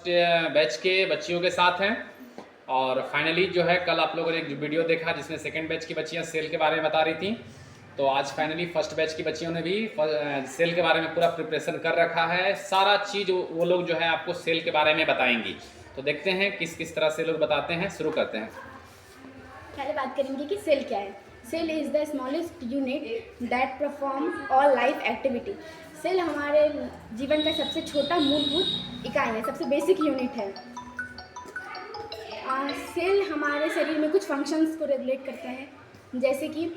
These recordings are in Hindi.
बैच के बच्चियों के साथ हैं। और फाइनली जो है कल आप लोगों ने एक वीडियो देखा जिसमें सेकंड बैच की बच्चियां सेल के बारे में बता रही थी, तो आज फाइनली फर्स्ट बैच की बच्चियों ने भी सेल के बारे में पूरा प्रिपरेशन कर रखा है। सारा चीज़ वो लोग जो है आपको सेल के बारे में बताएंगी, तो देखते हैं किस किस तरह से लोग बताते हैं। शुरू करते हैं। पहले बात करेंगे कि सेल क्या है। Cell is the smallest unit that perform all life activity. Cell हमारे जीवन का सबसे छोटा मूलभूत इकाई है, सबसे बेसिक यूनिट है। सेल हमारे शरीर में कुछ फंक्शंस को रेगुलेट करता है, जैसे कि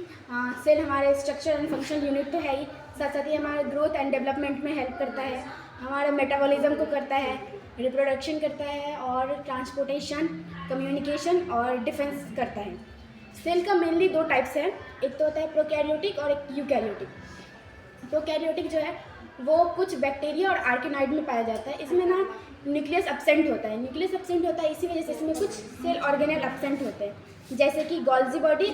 सेल हमारे स्ट्रक्चर एंड फंक्शनल यूनिट तो है ही, साथ साथ ही हमारे ग्रोथ एंड डेवलपमेंट में हेल्प करता है, हमारे मेटाबॉलिज्म को करता है, रिप्रोडक्शन करता है और ट्रांसपोर्टेशन, कम्युनिकेशन और डिफेंस करता है। सेल का मेनली दो टाइप्स है, एक तो होता है प्रोकैरियोटिक और एक यूकैरियोटिक। प्रोकैरियोटिक जो है वो कुछ बैक्टीरिया और आर्किनॉइड में पाया जाता है। इसमें ना न्यूक्लियस एब्सेंट होता है। न्यूक्लियस एब्सेंट होता है इसी वजह से इसमें कुछ सेल ऑर्गेनेल एब्सेंट होते हैं, जैसे कि गोल्जी बॉडी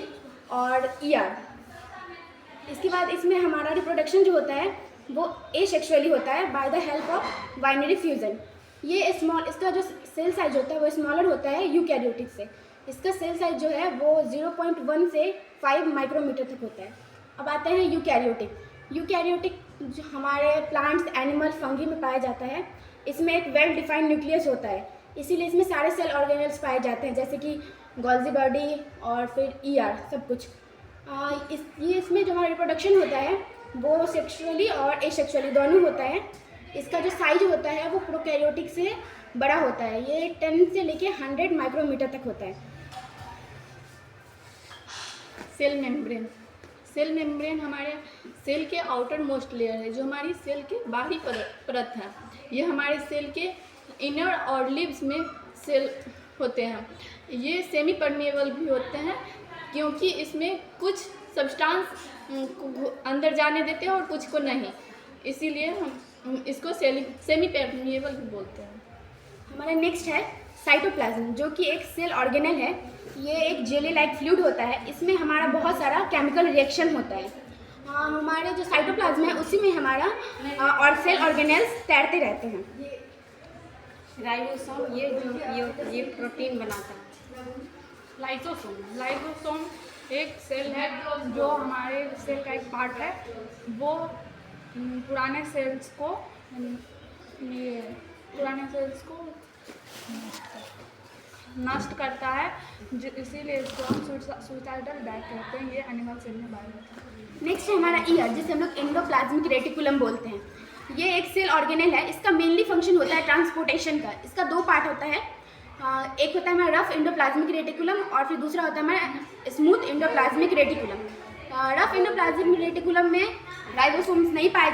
और ईआर। इसके बाद इसमें हमारा रिप्रोडक्शन जो होता है वो एसेक्सुअली होता है by the help of binary fusion. ये इसका जो सेल साइज होता है वो स्मॉलर होता है यूकैरियोटिक से। इसका सेल साइज जो है वो 0.1 से 5 माइक्रोमीटर तक होता है। अब आते हैं यूकैरियोटिक। यूकैरियोटिक जो हमारे प्लांट्स, एनिमल, फंगी में पाया जाता है। इसमें एक वेल डिफाइंड न्यूक्लियस होता है, इसीलिए इसमें सारे सेल ऑर्गेनेल्स पाए जाते हैं, जैसे कि गोल्जी बॉडी और फिर ईआर, सब कुछ। इसमें जो हमारा रिप्रोडक्शन होता है वो सेक्सुअली और एसेक्सुअली दोनों होता है। इसका जो साइज होता है वो प्रोकैरियोटिक से बड़ा होता है, ये 10 से लेके 100 माइक्रोमीटर तक होता है। Cell membrane. सेल मेम्ब्रेन हमारे सेल के आउटर मोस्ट लेयर है, जो हमारी सेल के बाहरी परत है। ये हमारे सेल के इनर और लिव्स में सेल होते हैं। ये सेमी परमेबल भी होते हैं, क्योंकि इसमें कुछ सब्सटेंस अंदर जाने देते हैं और कुछ को नहीं, इसीलिए हम इसको सेमी परमेबल भी बोलते हैं। हमारा नेक्स्ट है साइटोप्लाज्म, जो कि एक सेल ऑर्गेनेल है। ये एक जेली लाइक फ्लूइड होता है। इसमें हमारा बहुत सारा केमिकल रिएक्शन होता है। हमारे जो साइटोप्लाज्म है उसी में हमारा और सेल ऑर्गेनेल्स तैरते रहते हैं। राइबोसोम ये प्रोटीन बनाता है। लाइसोसोम एक सेल है जो हमारे सेल का एक पार्ट है। वो पुराने सेल्स को नष्ट करता है, इसीलिए इसको हम सुसाइडल बैग कहते हैं। ये एनिमल सेल में पाया जाता है। नेक्स्ट है हमारा ईयर, जिसे हम लोग एंडोप्लाज्मिक रेटिकुलम बोलते हैं। ये एक सेल ऑर्गेनेल है। इसका मेनली फंक्शन होता है ट्रांसपोर्टेशन का। इसका दो पार्ट होता है, एक होता है हमारा रफ एंडोप्लाज्मिक रेटिकुलम और फिर दूसरा होता है हमारा smooth endoplasmic reticulum. Rough endoplasmic reticulum में राइबोसोम्स नहीं पाए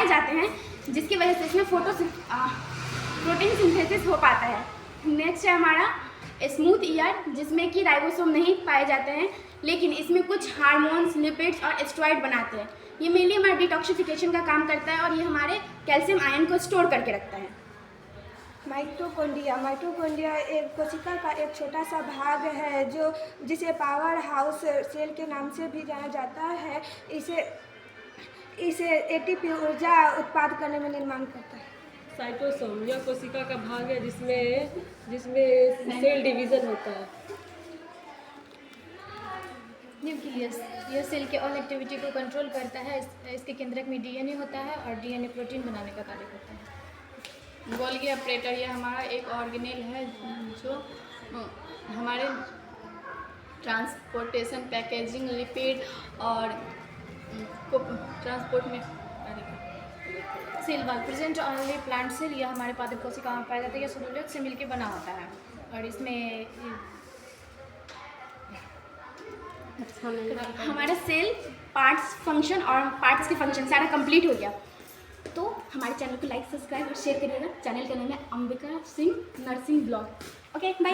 जाते हैं, जिसकी वजह से इसमें प्रोटीन सिंथेसिस हो पाता है। नेक्स्ट है हमारा स्मूथ ईयर, जिसमें कि राइबोसोम नहीं पाए जाते हैं, लेकिन इसमें कुछ हार्मोन्स, लिपिड्स और एस्ट्रॉइड बनाते हैं। ये मेनली हमारा डिटॉक्सिफिकेशन का काम करता है और ये हमारे कैल्शियम आयन को स्टोर करके रखता है। माइटोकॉन्ड्रिया एक कोशिका का एक छोटा सा भाग है जिसे पावर हाउस सेल के नाम से भी जाना जाता है। इसे एटीपी ऊर्जा उत्पादन करने में निर्माण करता है। साइटोसोम यह कोशिका का भाग है जिसमें सेल डिवीजन होता है। न्यूक्लियस यह सेल के ऑल एक्टिविटी को कंट्रोल करता है। इसके केंद्रक में डीएनए होता है और डीएनए प्रोटीन बनाने का कार्य करता है। गोल्गी ऑपरेटर यह हमारा एक ऑर्गेनेल है जो हमारे ट्रांसपोर्टेशन, पैकेजिंग, लिपिड और को ट्रांसपोर्ट में कार्य करता है। Cell wall present only plant cell, यह हमारे पादप कोशिका में पाया जाता है। यह सेलुलोज से मिलकर बना होता है और इसमें हमारा सेल पार्ट्स, फंक्शन और पार्ट्स के फंक्शन सारा कंप्लीट हो गया। तो हमारे चैनल को लाइक, सब्सक्राइब और शेयर करिएगा। चैनल का नाम है Ambika Singh nursing blog. Okay, bye.